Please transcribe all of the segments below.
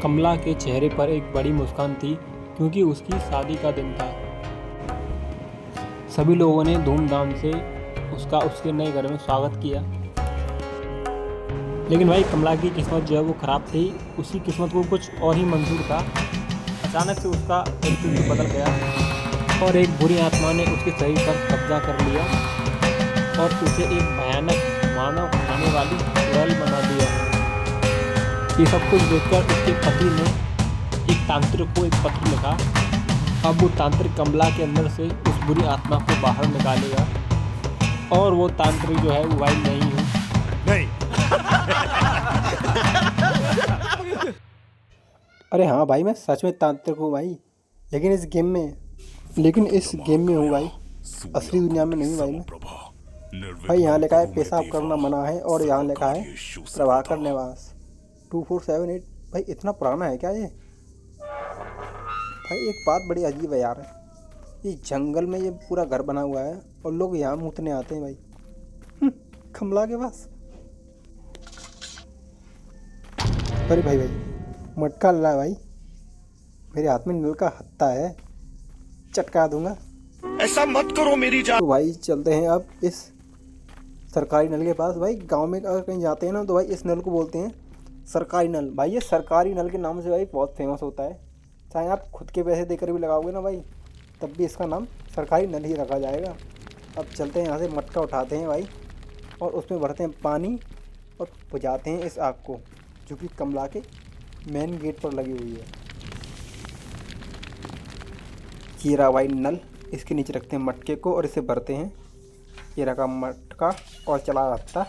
कमला के चेहरे पर एक बड़ी मुस्कान थी क्योंकि उसकी शादी का दिन था। सभी लोगों ने धूमधाम से उसके नए घर में स्वागत किया। लेकिन भाई कमला की किस्मत जो है वो ख़राब थी। उसकी किस्मत को कुछ और ही मंजूर था। अचानक से उसका अस्तित्व बदल गया और एक बुरी आत्मा ने उसके शरीर पर कब्जा कर लिया और उसे एक भयानक मानव खाने वाली चुड़ैल बना दिया। ये सब कुछ देखकर उसके पति ने एक तांत्रिक को एक पत्र लिखा। अब वो तांत्रिक कमला के अंदर से उस बुरी आत्मा को बाहर निकालेगा और वो तांत्रिक जो है वो भाई नहीं हूँ। नहीं। अरे हाँ भाई, मैं सच में तांत्रिक हूँ भाई, लेकिन इस गेम में हूँ भाई, असली दुनिया में नहीं भाई। मैं भाई यहाँ लिखा है पेशाब करना मना है और यहाँ लिखा है प्रभाकर निवास 2478। भाई इतना पुराना है क्या ये? भाई एक बात बड़ी अजीब है यार, ये जंगल में ये पूरा घर बना हुआ है और लोग यहाँ मूतने आते हैं भाई। कमला के पास। अरे भाई मटका ला भाई, मेरे हाथ में नल का हत्ता है, चटका दूंगा। ऐसा मत करो मेरी जान। तो भाई चलते हैं अब इस सरकारी नल के पास। भाई गांव में अगर कहीं जाते हैं ना तो भाई इस नल को बोलते हैं सरकारी नल। भाई ये सरकारी नल के नाम से भाई बहुत फेमस होता है। चाहे आप खुद के पैसे देकर भी लगाओगे ना भाई, तब भी इसका नाम सरकारी नल ही रखा जाएगा। अब चलते हैं यहाँ से, मटका उठाते हैं भाई और उसमें भरते हैं पानी और बुझाते हैं इस आग को जो कि कमला के मेन गेट पर लगी हुई है। ये रहा भाई नल, इसके नीचे रखते हैं मटके को और इसे भरते हैं। ये रखा मटका और चला रहता।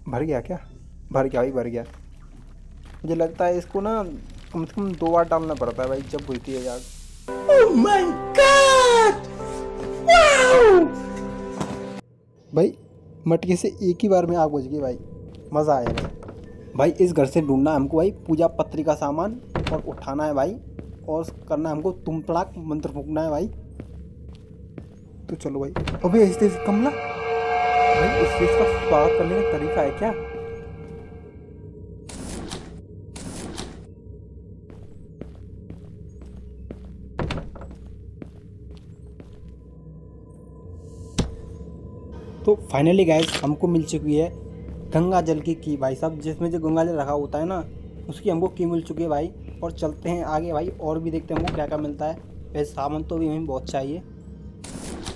भर गया क्या? भर गया भाई, भर गया। मुझे लगता है इसको ना कम से कम 2 बार डालना पड़ता है भाई जब बुझती है आग। Oh my God! वाओ! भाई मटके से एक ही बार में आग बुझ गई भाई, मज़ा आया भाई। इस घर से ढूंढना है हमको भाई पूजा पत्री का सामान और उठाना है भाई, और करना है हमको तुम तड़ाक मंत्र फूकना है भाई। तो चलो भाई। अबे ऐसे कमला भाई, इस चीज़ का स्वागत करने का तरीका है क्या? तो फाइनली गाइस हमको मिल चुकी है गंगा जल की भाई साहब, जिसमें जो गंगा जल रखा होता है ना उसकी हमको की मिल चुकी है भाई। और चलते हैं आगे भाई और भी देखते हैं हमको क्या क्या मिलता है। वैसे सामान तो भी हमें बहुत चाहिए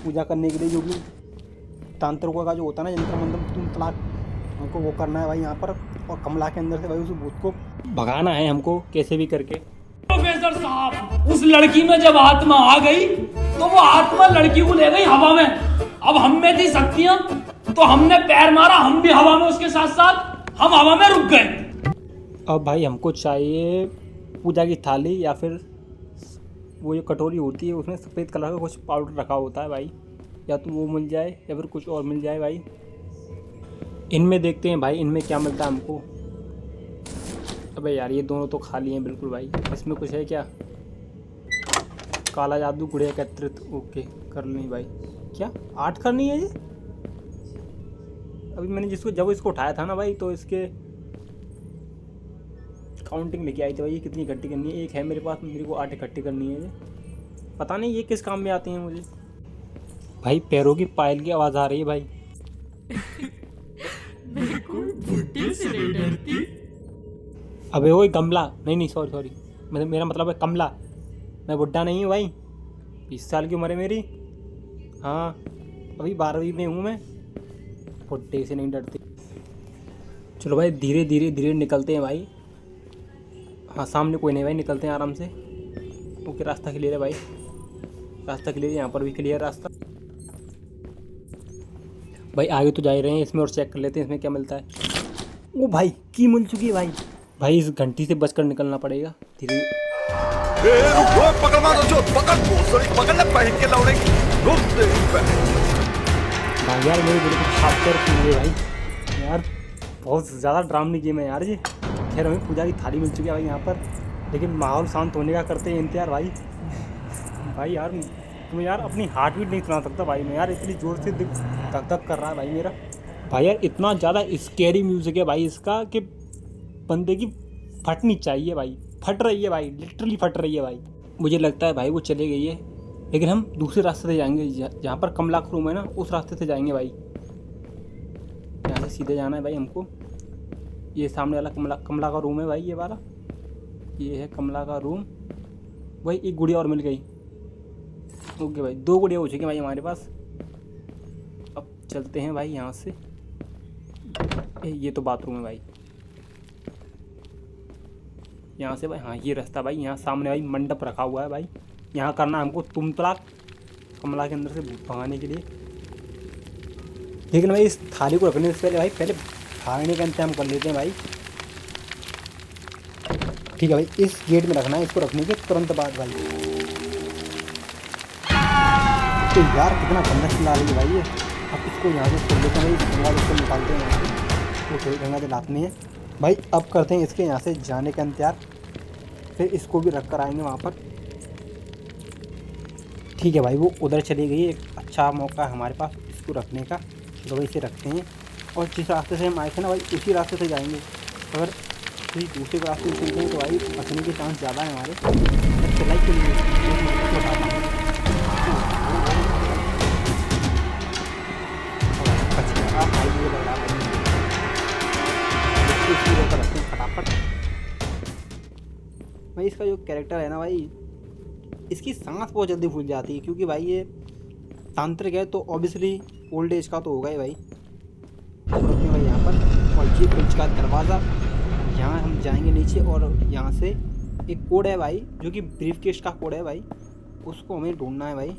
पूजा करने के लिए, जो कि तांत्रिकों का जो होता है ना यंत्र मंत्र तुम तलाक, हमको वो करना है भाई यहाँ पर। और कमला के अंदर से भाई उस भूत को भगाना है हमको कैसे भी करके। प्रोफेसर साहब, उस लड़की में जब आत्मा आ गई तो वो आत्मा लड़की को ले गई हवा में। अब हम में थी शक्तियां तो हमने पैर मारा, हम भी हवा में उसके साथ साथ हम हवा में रुक गए। अब भाई हमको चाहिए पूजा की थाली या फिर वो जो कटोरी होती है उसमें सफ़ेद कलर का कुछ पाउडर रखा होता है भाई, या तो वो मिल जाए या फिर कुछ और मिल जाए भाई। इनमें देखते हैं भाई इनमें क्या मिलता है हमको। अबे यार ये दोनों तो खाली हैं बिल्कुल भाई। इसमें कुछ है क्या? काला जादू गुड़िया एकत्रित, ओके कर ली भाई। क्या 8 करनी है ये? अभी मैंने जब इसको उठाया था ना भाई तो इसके काउंटिंग लेके आई थी भाई, ये कितनी इकट्ठी करनी है। एक है मेरे पास, मेरे को 8 इकट्ठी करनी है। ये पता नहीं ये किस काम में आती हैं मुझे। भाई पैरों की पायल की आवाज़ आ रही है भाई। अबे वो गमला नहीं सॉरी मेरा मतलब है कमला। मैं बुड्ढा नहीं हूँ भाई, 20 साल की उम्र है मेरी। हाँ अभी 12वीं में हूँ मैं, बुड्ढे से नहीं डरती। चलो भाई धीरे धीरे निकलते हैं भाई। हाँ सामने कोई नहीं भाई, निकलते हैं आराम से। ओके रास्ता क्लियर है भाई, रास्ता क्लियर है। यहाँ पर भी क्लियर रास्ता भाई। आगे तो जा ही रहे हैं, इसमें और चेक कर लेते हैं इसमें क्या मिलता है। ओ भाई की मिल चुकी है भाई। भाई इस घंटी से बचकर निकलना पड़ेगा धीरे। भाई यार मेरे बिल्कुल खास कर सुनिए भाई, यार बहुत ज़्यादा ड्रामनी गेम है यार ये। खैर हमें पूजा की थाली मिल चुकी है भाई यहाँ पर, लेकिन माहौल शांत होने का करते हैं इंतजार भाई। भाई यार तुम्हें यार अपनी हार्ट बीट नहीं सुना सकता भाई मैं यार, इतनी ज़ोर से धक धक कर रहा है भाई मेरा। भाई यार इतना ज़्यादा स्केरी म्यूज़िक है भाई इसका कि बंदे की फटनी चाहिए भाई। फट रही है भाई, लिटरली फट रही है भाई। मुझे लगता है भाई वो चली गई है, लेकिन हम दूसरे रास्ते से जाएंगे, जहाँ पर कमला का रूम है ना, उस रास्ते से जाएंगे भाई। यहाँ से सीधे जाना है भाई हमको। ये सामने वाला कमला का रूम है भाई, ये वाला, ये है कमला का रूम भाई। एक गुड़िया और मिल गई। ओके भाई, 2 गुड़िया हो चुकी हैं भाई हमारे पास। अब चलते हैं भाई यहाँ से। ये तो बाथरूम है भाई। यहाँ से भाई, हाँ ये रास्ता भाई। यहाँ सामने भाई मंडप रखा हुआ है भाई। यहाँ करना है हमको तुम तलाक, कमला के अंदर से भूत भगाने के लिए। लेकिन भाई इस थाली को रखने से पहले भागने का इंतजाम कर लेते हैं भाई। ठीक है भाई, इस गेट में रखना है इसको, रखने के तुरंत बाद भाई। तो यार कितना गंदा चिल्ला रही है भाई ये। अब इसको यहाँ से खोल लेते हैं भाई, गंगा जल को निकालते हैं यहाँ से। वो गंगा जल हाथ में है भाई। अब करते हैं इसके यहाँ से जाने का इंतजार, फिर इसको भी रख कर आएंगे वहाँ पर। ठीक है भाई, वो उधर चली गई। एक अच्छा मौका है हमारे पास इसको रखने का, तो भाई इसे रखते हैं। और जिस रास्ते से हम आए थे ना भाई, उसी रास्ते से जाएंगे। अगर किसी दूसरे रास्ते से चलते हैं तो भाई बचने के चांस ज़्यादा है हमारे। चलाई के लिए फटाफट भाई। इसका जो कैरेक्टर है ना भाई, इसकी सांस बहुत जल्दी भूल जाती है, क्योंकि भाई ये तांत्रिक है तो ऑब्वियसली ओल्ड एज का तो होगा ही भाई। रखते हैं भाई यहाँ पर। और ये ब्रिज का दरवाज़ा, यहाँ हम जाएंगे नीचे। और यहाँ से एक कोड है भाई, जो कि ब्रीफकेस का कोड है भाई, उसको हमें ढूंढना है भाई।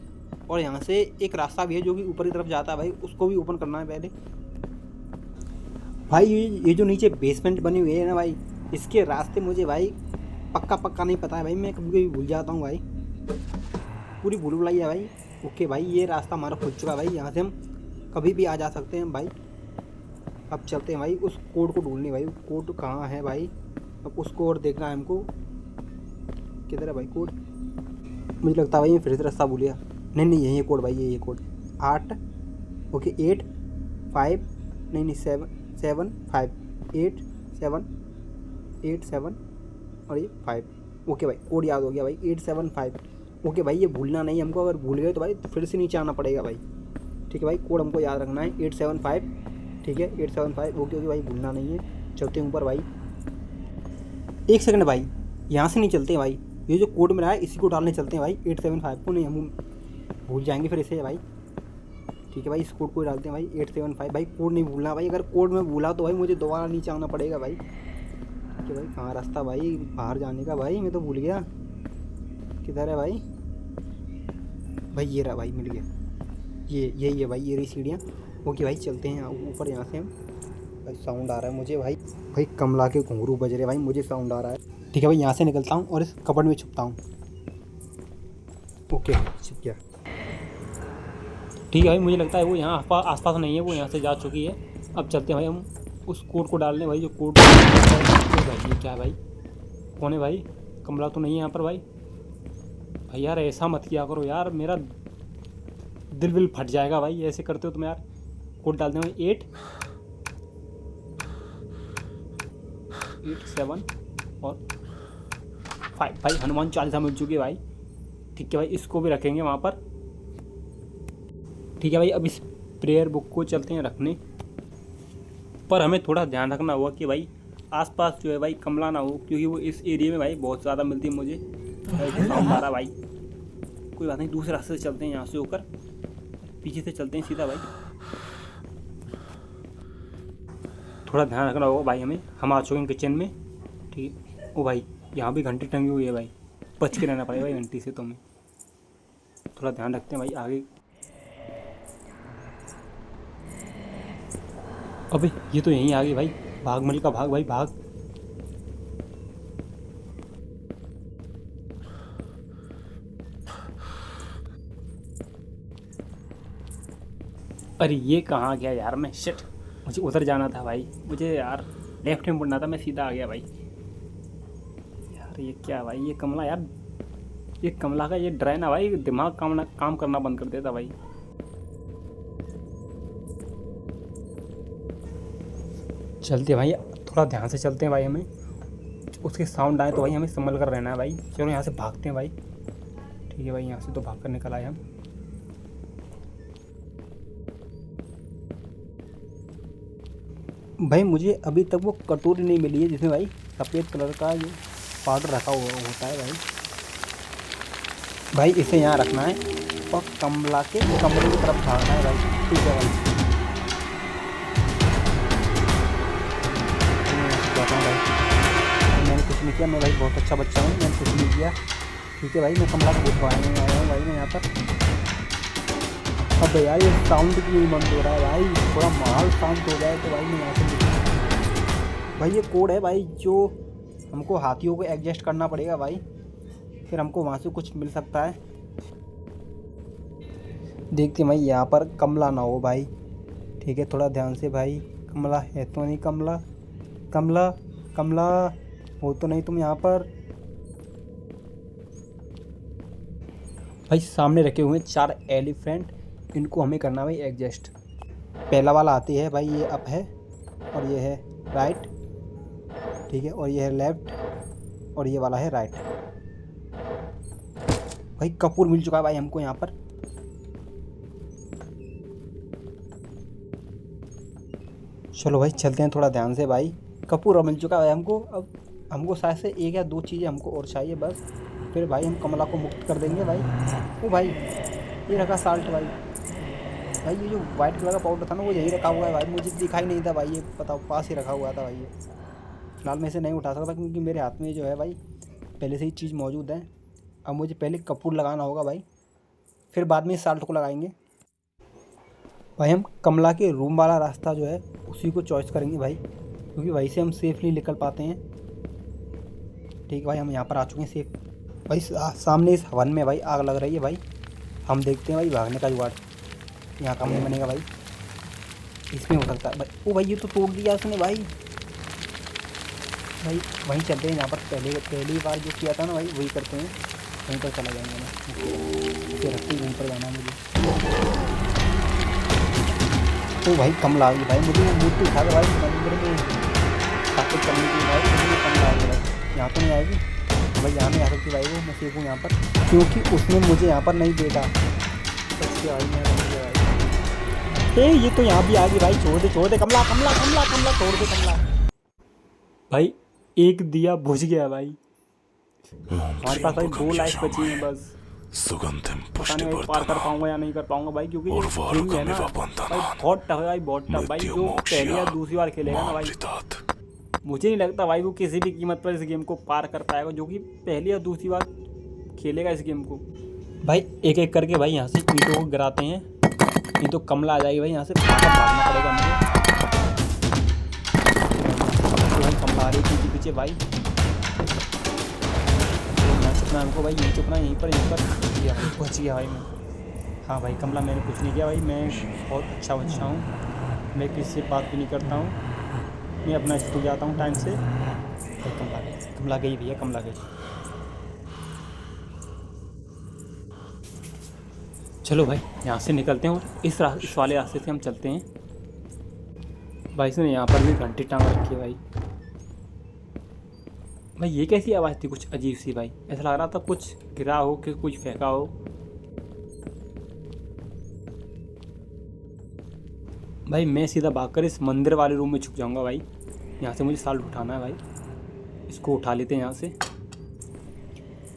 और यहाँ से एक रास्ता भी है जो कि ऊपर की तरफ जाता है भाई, उसको भी ओपन करना है पहले भाई। ये जो नीचे बेसमेंट बनी हुई है ना भाई, इसके रास्ते मुझे भाई पक्का नहीं पता है भाई। मैं कभी कभी भूल जाता हूँ भाई, पूरी भूल भुलाई है भाई। ओके भाई, ये रास्ता हमारा खुल चुका है भाई। यहाँ से हम कभी भी आ जा सकते हैं भाई। अब चलते हैं भाई उस कोड को ढूंढने भाई। कोड कहाँ है भाई? अब उसको और देखना है हमको। किधर है भाई कोड? मुझे लगता है भाई मैं फिर से रास्ता भूल गया। नहीं यही है कोड भाई, यही है कोड। 8 ओके 8 5 नहीं 7 7 5 8 7 8 7 और ये 5। ओके भाई, कोड याद हो गया भाई, 875। ओके भाई, ये भूलना नहीं हमको। अगर भूल गए तो भाई फिर से नीचे आना पड़ेगा भाई। ठीक है भाई, कोड हमको याद रखना है 875। ठीक है 875। ओके भाई, भूलना नहीं है। चलते हैं ऊपर भाई। एक सेकंड भाई, यहाँ से नहीं चलते हैं भाई। ये जो कोड मिला है इसी को डालने चलते हैं भाई। 875 को नहीं, हम भूल जाएंगे फिर इसे भाई। ठीक है भाई, इस कोड को डालते हैं भाई 875। भाई कोड नहीं भूलना भाई। अगर कोड में भूला तो भाई मुझे दोबारा नीचे आना पड़ेगा भाई। ठीक है भाई, कहाँ रास्ता भाई बाहर जाने का? भाई मैं तो भूल गया, किधर है भाई? भाई ये रहा भाई, मिल गया। ये यही है भाई, ये रही सीढ़ियाँ। ओके भाई, चलते हैं ऊपर। यहाँ से हम भाई साउंड आ रहा है मुझे भाई कमला के घुंघरू बज रहे भाई, मुझे साउंड आ रहा है। ठीक है भाई, यहाँ से निकलता हूँ और इस कपड़ में छुपता हूँ। ओके छुप गया। ठीक है भाई, मुझे लगता है वो यहाँ आसपास नहीं है, वो यहाँ से जा चुकी है। अब चलते हैं भाई हम उस कोड को डालने भाई, जो कोड भाई। ये क्या है भाई? कौन है भाई? कमला तो नहीं है यहाँ पर भाई। भाई यार ऐसा मत किया करो यार, मेरा दिल विल फट जाएगा भाई ऐसे करते हो तुम यार। कोड डालते हैं भाई 8 7 और 5 भाई। हनुमान चालीसा मिल चुकी है भाई। ठीक है भाई, इसको भी रखेंगे वहाँ पर। ठीक है भाई, अब इस प्रेयर बुक को चलते हैं रखने। पर हमें थोड़ा ध्यान रखना होगा कि भाई आसपास जो है भाई कमला ना हो, क्योंकि वो इस एरिया में भाई बहुत ज़्यादा मिलती है मुझे हमारा भाई। कोई बात नहीं, दूसरे रास्ते से चलते हैं, यहाँ से होकर पीछे से चलते हैं सीधा भाई। थोड़ा ध्यान रखना होगा भाई हमें। हम आ चुके हैं किचन में। ठीक है, ओ भाई यहाँ भी घंटी टंगी हुई है भाई, बच के रहना पड़ेगा भाई घंटी से। तो हमें थोड़ा ध्यान रखते हैं भाई आगे। अबे ये तो यहीं आ गई भाई। भाग मलिका भाग भाई भाग। अरे ये कहाँ गया यार? मैं शिट, मुझे उधर जाना था भाई। मुझे यार लेफ्ट में मुड़ना था, मैं सीधा आ गया भाई। यार ये क्या भाई? ये कमला यार, ये कमला का ये डर है ना भाई, दिमाग काम करना बंद कर देता भाई। चलते भाई, थोड़ा ध्यान से चलते हैं भाई। हमें उसके साउंड आए तो भाई हमें संभल कर रहना है भाई। चलो यहाँ से भागते हैं भाई। ठीक है भाई, यहाँ से तो भाग कर निकल आए हम। भाई मुझे अभी तक वो कटोरी नहीं मिली है जिसमें भाई सफ़ेद कलर का जो पाउडर रखा हुआ होता है भाई। भाई इसे यहाँ रखना है और कमला के कमरे की तरफ भागना है भाई। ठीक है भाई, मैंने कुछ नहीं किया, मैं भाई बहुत अच्छा बच्चा हूँ, मैंने कुछ नहीं किया। ठीक है भाई, मैं कमला को बुझवाने आया हूँ भाई मैं यहाँ पर। अब यार ये साउंड क्यों बंद हो रहा है भाई, थोड़ा माहौल शांत हो जाए तो भाई मैं यहाँ से। भाई ये कोड है भाई जो हमको हाथियों को एडजस्ट करना पड़ेगा भाई, फिर हमको वहाँ से कुछ मिल सकता है। देखते भाई यहाँ पर कमला ना हो भाई। ठीक है, थोड़ा ध्यान से भाई। कमला है तो नहीं? कमला कमला कमला हो तो नहीं तुम यहाँ पर? भाई सामने रखे हुए 4 एलिफेंट, इनको हमें करना भाई एडजस्ट। पहला वाला आती है भाई, ये अप है और ये है राइट। ठीक है, और ये है लेफ्ट और ये वाला है राइट। भाई कपूर मिल चुका है भाई हमको यहाँ पर। चलो भाई चलते हैं थोड़ा ध्यान से भाई। कपूर मिल चुका है हमको। अब हमको शायद से 1 या 2 चीज़ें हमको और चाहिए बस, फिर भाई हम कमला को मुक्त कर देंगे भाई। ओ भाई ये रखा साल्ट भाई। भाई ये जो वाइट कलर का पाउडर था ना वो यही रखा हुआ है भाई, मुझे दिखाई नहीं था भाई। ये बताओ, पास ही रखा हुआ था भाई। ये फिलहाल मैं इसे नहीं उठा सकता क्योंकि मेरे हाथ में जो है भाई पहले से ही चीज़ मौजूद है। अब मुझे पहले कपूर लगाना होगा भाई, फिर बाद में इस साल्ट को लगाएंगे भाई। हम कमला के रूम वाला रास्ता जो है उसी को चॉइस करेंगे भाई, क्योंकि वहीं से हम सेफली निकल पाते हैं। ठीक है भाई, हम यहाँ पर आ चुके हैं सेफ भाई। सामने इस हवन में भाई आग लग रही है भाई। हम देखते हैं भाई भागने का जुगाड़। यहाँ काम नहीं बनेगा भाई, इसमें हो सकता है भाई। ओ भाई ये तो तोड़ दिया उसने भाई। भाई वहीं चलते हैं, यहाँ पर पहली बार जो किया था ना भाई वही करते हैं। वहीं पर चला जाएंगे मैं, इसे रखते ही वहीं पर जाना है मुझे। तो भाई कमला आ गई भाई, मुझे वो मूर्ति उठा के भाई मंदिर में स्थापित करने की भाई। मुझे कमला आ गई भाई, यहाँ तो नहीं आएगी भाई, यहाँ नहीं आ सकती भाई। वो मैं सेफ हूँ यहाँ पर क्योंकि उसने मुझे यहाँ पर नहीं देखा। भाई ये तो यहाँ भी आ गई भाई। छोड़ दे कमला कमला कमला कमला, छोड़ दे कमला। भाई एक दिया बुझ गया भाई। हमारे पास भाई 2 लाइफ बची हैं बस। पता नहीं भाई पार कर पाऊंगा या नहीं कर पाऊंगा भाई, क्योंकि गेम है ना भाई बहुत टफ है भाई, बहुत टफ भाई। जो पहली या दूसरी बार खेलेगा ना भाई, मुझे नहीं लगता भाई वो किसी भी कीमत पर इस गेम को पार कर पाएगा, जो कि पहली या दूसरी बार खेलेगा इस गेम को। भाई एक एक करके भाई यहाँ से ईंटों को गिराते हैं, नहीं तो कमला आ जाएगी भाई। यहाँ से भागना पड़ेगा मुझे। भाई कमला आ रही है पीछे भाई, चुपना हमको भाई, यहीं चुपना, यहीं पर पहुँच गया भाई मैं। हाँ भाई कमला, मैंने कुछ नहीं किया भाई, मैं बहुत अच्छा बच्चा हूँ, मैं किसी से बात भी नहीं करता हूँ, मैं अपना स्कूल जाता हूँ टाइम से। भाई कमला गई भैया, कमला गई। चलो भाई यहाँ से निकलते हैं और इस वाले रास्ते से हम चलते हैं। भाई इसने यहाँ पर भी घंटी टांग रखी है भाई। भाई ये कैसी आवाज़ थी, कुछ अजीब सी भाई, ऐसा लग रहा था कुछ गिरा हो कि कुछ फेंका हो। भाई मैं सीधा भागकर इस मंदिर वाले रूम में छुप जाऊंगा भाई। यहाँ से मुझे साल्ट उठाना है भाई, इसको उठा लेते हैं यहाँ से।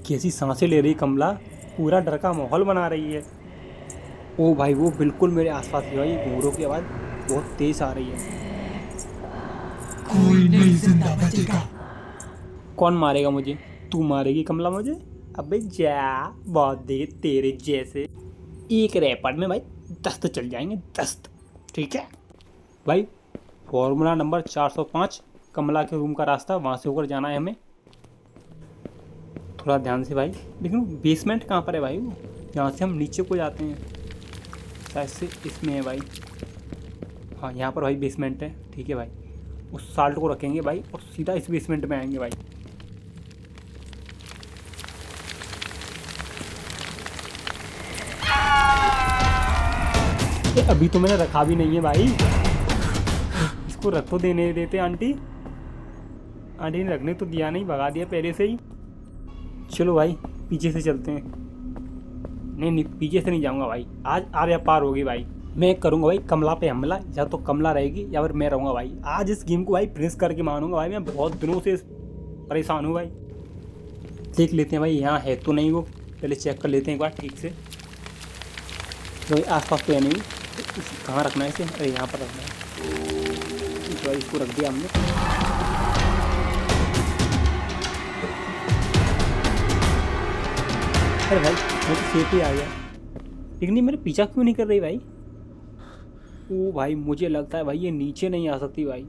कैसी सांसें ले रही कमला, पूरा डर का माहौल बना रही है। ओ भाई वो बिल्कुल मेरे आसपास ही भाई, घूरों की आवाज़ बहुत तेज़ आ रही है। कोई नहीं जिंदा बचेगा। कौन मारेगा मुझे? तू मारेगी कमला मुझे? अबे जा, बहुत देर तेरे जैसे एक रैपर में भाई 10 तो चल जाएंगे, 10। ठीक है भाई, फॉर्मूला नंबर 405 कमला के रूम का रास्ता, वहाँ से होकर जाना है हमें। थोड़ा ध्यान से भाई, लेकिन बेसमेंट कहाँ पर है भाई? वो यहाँ से हम नीचे को जाते हैं शायद से, इसमें है भाई। हाँ यहाँ पर भाई बेसमेंट है। ठीक है भाई, उस साल्ट को रखेंगे भाई और सीधा इस बेसमेंट में आएंगे भाई। अभी तो मैंने रखा भी नहीं है भाई, इसको रख तो देने देते आंटी। आंटी ने रखने तो दिया नहीं, भगा दिया पहले से ही। चलो भाई पीछे से चलते हैं। नहीं नहीं पीछे से नहीं जाऊंगा भाई, आज आर्या पार होगी भाई। मैं करूंगा भाई कमला पे हमला, या तो कमला रहेगी या फिर मैं रहूंगा भाई। आज इस गेम को भाई फिनिश करके मानूंगा भाई। मैं बहुत दिनों से परेशान हूँ भाई। देख लेते हैं भाई यहाँ है तो नहीं, वो पहले चेक कर लेते हैं एक बार ठीक से। तो भाई आसपास तो है नहीं। कहाँ रखना है इसे? अरे यहाँ पर रखना है। तो भाई इसको रख दिया हमने। अरे भाई मैं तो सेफ ही आ गया, लेकिन ये मेरे पीछा क्यों नहीं कर रही भाई? ओ भाई मुझे लगता है भाई ये नीचे नहीं आ सकती भाई।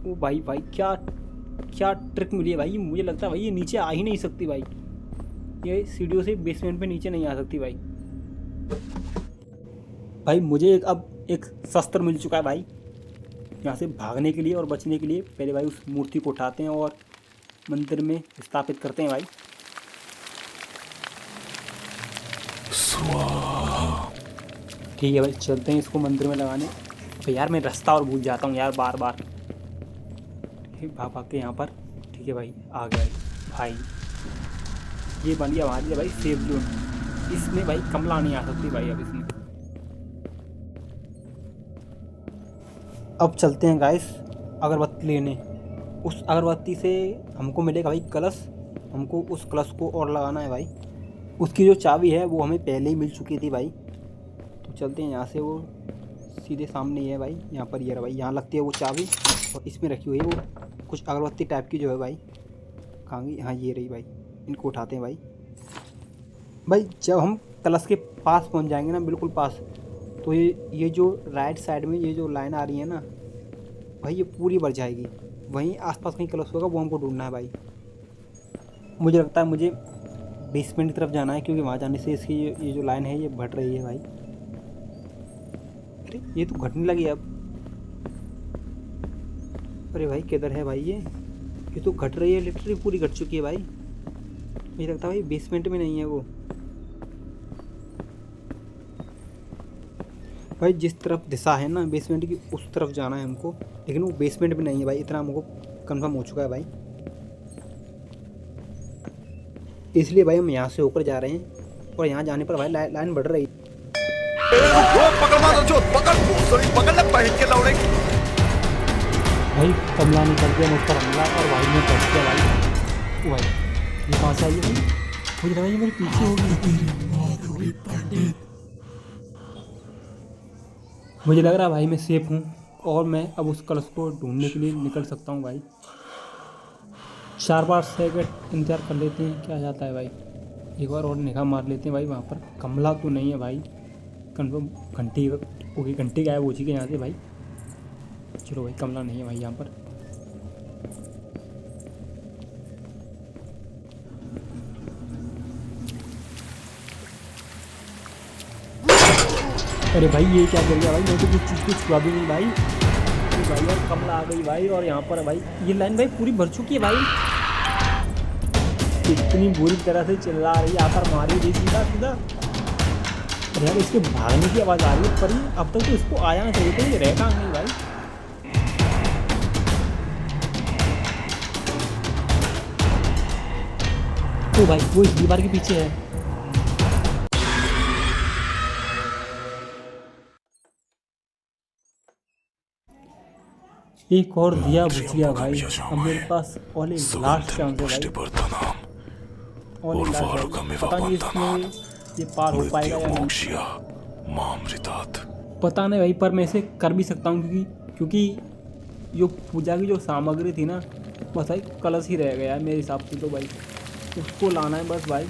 ओ भाई भाई क्या क्या ट्रिक मिली है भाई। मुझे लगता है भाई ये नीचे आ ही नहीं सकती भाई। ये सीढ़ियों से बेसमेंट पे नीचे नहीं आ सकती भाई। भाई मुझे अब एक शस्त्र मिल चुका है भाई, यहाँ से भागने के लिए और बचने के लिए। पहले भाई उस मूर्ति को उठाते हैं और मंदिर में स्थापित करते हैं भाई। ठीक है भाई चलते हैं इसको मंदिर में लगाने। तो यार मैं रास्ता और भूल जाता हूँ यार बार बार। भाग भाग के यहाँ पर। ठीक है भाई आ गया भाई। ये बन गया हमारी भाई सेफ जोन। इसमें भाई कमला नहीं आ सकती भाई। अब इसमें अब चलते हैं गाइस अगरबत्ती लेने। उस अगरबत्ती से हमको मिलेगा भाई कलश। हमको उस कलश को और लगाना है भाई। उसकी जो चाबी है वो हमें पहले ही मिल चुकी थी भाई। तो चलते हैं यहाँ से, वो सीधे सामने ही है भाई। यहाँ पर ये रहा भाई, यहाँ लगती है वो चाबी और इसमें रखी हुई है वो कुछ अगरबत्ती टाइप की जो है भाई। कहाँ गई? हाँ ये रही भाई। इनको उठाते हैं भाई। भाई जब हम कलश के पास पहुँच जाएंगे ना, बिल्कुल पास, तो ये जो राइट साइड में ये जो लाइन आ रही है ना भाई, ये पूरी बढ़ जाएगी। वहीं आसपास कहीं कलश होगा, वो हमको ढूंढना है भाई। मुझे लगता है मुझे बेसमेंट की तरफ जाना है, क्योंकि वहाँ जाने से इसकी ये जो लाइन है ये बढ़ रही है भाई। अरे ये तो घटने लगी अब। अरे भाई किधर है भाई? ये तो घट रही है, लिटरली पूरी घट चुकी है भाई। मुझे लगता है भाई बेसमेंट में नहीं है वो। भाई जिस तरफ दिशा है ना बेसमेंट की, उस तरफ जाना है हमको, लेकिन वो बेसमेंट में नहीं है भाई। इतना हमको कंफर्म हो चुका है भाई। इसलिए भाई हम यहाँ से होकर जा रहे हैं और यहाँ जाने पर भाई लाइन बढ़ रही है। भाई कमला निकल गया मुझ पर हमला और भाई ने पहुँच गया भाई। ओ भाई ये कहाँ से आई है भाई? मुझे लगा ये मेरे पीछे होगी। मुझे लग रहा है भाई मैं सेफ हूँ और मैं अब उस कलश को ढूंढने के लिए निकल सकता हूँ भाई। 4 सेकंड इंतजार कर लेते हैं क्या जाता है भाई। एक बार और निगाह मार लेते हैं भाई। वहाँ पर कमला तो नहीं है भाई कंफर्म। घंटी होगी, घंटी गायब हो चुकी है यहाँ से भाई। चलो भाई कमला नहीं है भाई यहाँ पर। अरे भाई ये क्या कर गया भाई? मैं तो कुछ चीज़ को छुआ भी नहीं भाई। भाई यार कमला आ गई भाई। और यहाँ पर भाई ये लाइन भाई पूरी भर चुकी है भाई। इतनी बुरी तरह से चिल्ला रही है, यहाँ पर मारी रही सीधा सीधा। अरे यार इसके भागने की आवाज़ आ रही है, पर अब तक तो इसको आया ना चाहिए था। ये रह कहाँ नहीं भाई? तो भाई वो इस दीवार के पीछे है। एक और दिया बुझ गया भाई। अब मेरे पास ओनली लास्ट चांस है भाई। Only last. पता नहीं इसमें ये पार हो पाएगा या नहीं, पता नहीं भाई। पर मैं इसे कर भी सकता हूँ, क्योंकि जो पूजा की जो सामग्री थी ना, बस भाई कलश ही रह गया है मेरे हिसाब से। तो भाई उसको लाना है बस भाई।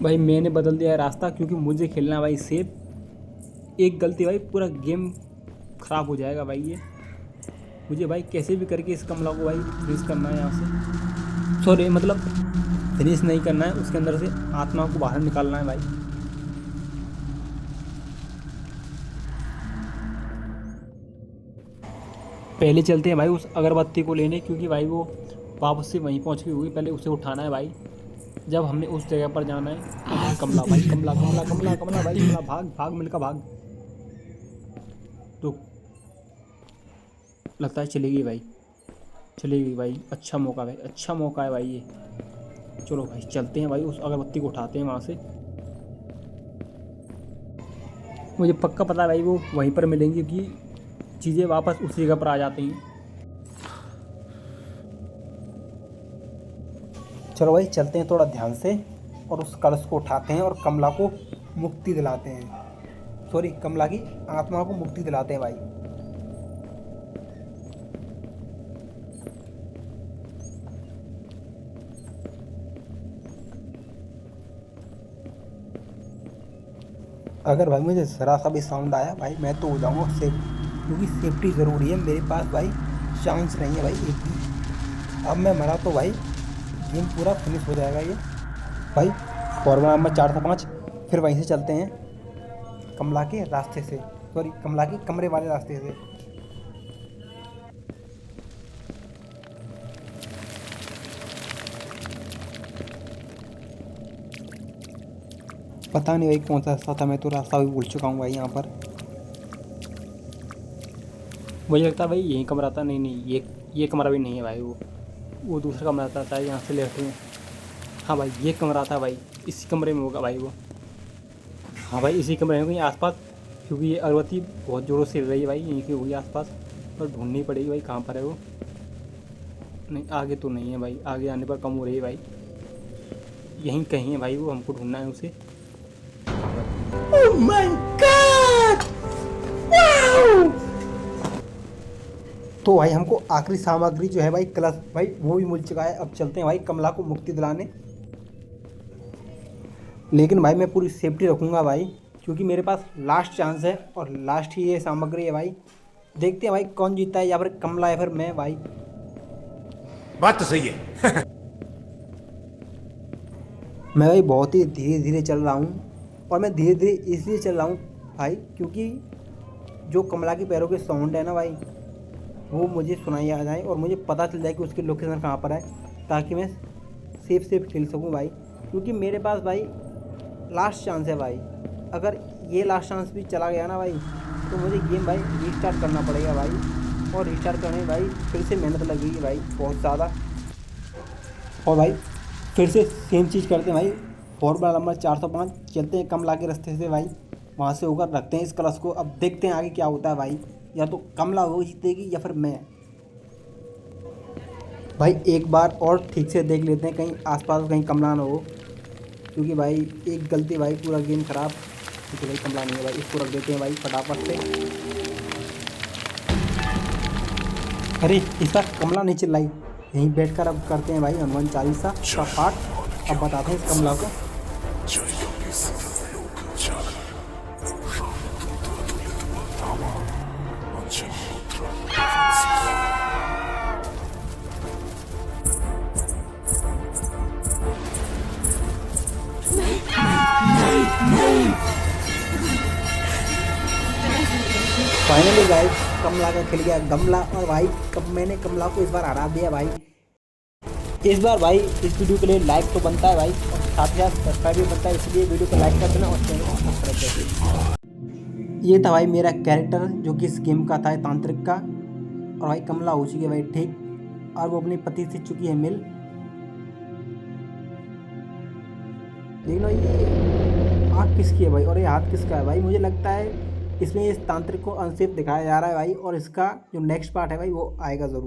भाई मैंने बदल दिया है रास्ता, क्योंकि मुझे खेलना है भाई सेफ। एक गलती भाई पूरा गेम ख़राब हो जाएगा भाई। ये मुझे भाई कैसे भी करके इस कमला को भाई फिनिश करना है यहाँ से। सॉरी मतलब फिनिश नहीं करना है, उसके अंदर से आत्मा को बाहर निकालना है भाई। पहले चलते हैं भाई उस अगरबत्ती को लेने, क्योंकि भाई वो वापस से वहीं पहुँच गई होगी। पहले उसे उठाना है भाई। जब हमने उस जगह पर जाना है। कमला भाई, कमला कमला कमला कमला भाई, कमला भाग भाग, मिलकर भाग। लगता है चलेगी भाई, चलेगी भाई। अच्छा मौका भाई, अच्छा मौका है भाई ये। चलो भाई चलते हैं भाई, उस अगरबत्ती को उठाते हैं वहाँ से। मुझे पक्का पता है भाई वो वहीं पर मिलेंगी, क्योंकि चीज़ें वापस उसी जगह पर आ जाती हैं। चलो भाई चलते हैं थोड़ा ध्यान से और उस कलश को उठाते हैं और कमला को मुक्ति दिलाते हैं। सॉरी, कमला की आत्मा को मुक्ति दिलाते हैं भाई। अगर भाई मुझे ज़रा सा भी साउंड आया भाई मैं तो हो जाऊँगा सेफ, क्योंकि सेफ्टी ज़रूरी है। मेरे पास भाई चांस नहीं है भाई एक भी। अब मैं मरा तो भाई गेम पूरा फिनिश हो जाएगा ये भाई। फॉर्मूला नंबर 4 से 5 फिर वहीं से चलते हैं कमला के रास्ते से, सॉरी कमला के कमरे वाले रास्ते से। पता नहीं भाई कौन सा रास्ता था, मैं तो रास्ता भी भूल चुका हूँ भाई यहाँ पर। मुझे लगता है भाई यही कमरा था। नहीं नहीं, ये कमरा भी नहीं है भाई। वो दूसरा कमरा था शायद, यहाँ से लेटे हैं। हाँ भाई ये कमरा था भाई, इसी कमरे में होगा भाई वो। हाँ भाई इसी कमरे में कहीं आसपास, क्योंकि ये अगरबत्ती बहुत ज़ोरों से हिल रही है भाई। यहीं की होगी आसपास, पर ढूंढनी पड़ेगी भाई कहाँ पर है वो। नहीं आगे तो नहीं है भाई, आगे आने पर कम हो रही है भाई। यहीं कहीं है भाई वो, हमको ढूंढना है उसे। Oh my God! Wow! तो भाई हमको आखिरी सामग्री जो है भाई कलश भाई वो भी मिल चुका है। अब चलते हैं भाई कमला को मुक्ति दिलाने। लेकिन भाई मैं पूरी सेफ्टी रखूँगा भाई, क्योंकि मेरे पास लास्ट चांस है और लास्ट ही ये सामग्री है भाई। देखते हैं भाई कौन जीतता है, या फिर कमला या फिर मैं भाई। बात तो सही है। मैं भाई बहुत ही धीरे धीरे चल रहा हूँ, और मैं धीरे धीरे इसलिए चल रहा हूँ भाई क्योंकि जो कमला के पैरों के साउंड है ना भाई, वो मुझे सुनाई आ जाए और मुझे पता चल जाए कि उसकी लोकेशन कहाँ पर है, ताकि मैं सेफ खेल सकूँ भाई। क्योंकि मेरे पास भाई लास्ट चांस है भाई। अगर ये लास्ट चांस भी चला गया ना भाई, तो मुझे गेम भाई रीस्टार्ट करना पड़ेगा भाई। और रीस्टार्ट करने में भाई फिर से मेहनत लगेगी भाई बहुत ज़्यादा। और भाई फिर से सेम चीज़ करते हैं भाई, फॉर्मूला नंबर 405 चलते हैं कमला के रास्ते से भाई। वहाँ से होकर रखते हैं इस कलश को। अब देखते हैं आगे क्या होता है भाई, या तो कमला वो जीतेगी या फिर मैं। भाई एक बार और ठीक से देख लेते हैं कहीं आसपास कहीं कमला ना हो, क्योंकि भाई एक गलती भाई पूरा गेम खराब। क्योंकि भाई कमला नहीं है भाई, इसको रख देते हैं भाई फटाफट से। अरे इस बार कमला नहीं चिल्लाई, यहीं बैठकर अब करते हैं भाई हनुमान चालीसा का पाठ। अब बताते हैं इस कमला को। फाइनली गाइस कमला का खिल गया गमला, और भाई कब मैंने कमला को इस बार हरा दिया भाई। इस बार भाई इस वीडियो के लिए लाइक तो बनता है भाई, और साथ ही साथ सब्सक्राइब भी बनता है, इसलिए वीडियो को लाइक कर देना और चैनल को सब्सक्राइब कर देना। ये था भाई मेरा कैरेक्टर जो कि इस गेम का था, तांत्रिक का। और भाई कमला हो चुकी है भाई ठीक, और वो अपने पति से चुकी है मिल। देखना ये आँख किसकी है भाई, और ये हाथ किसका है भाई। मुझे लगता है इसमें इस तांत्रिक को अनसेफ दिखाया जा रहा है भाई, और इसका जो नेक्स्ट पार्ट है भाई वो आएगा ज़रूर।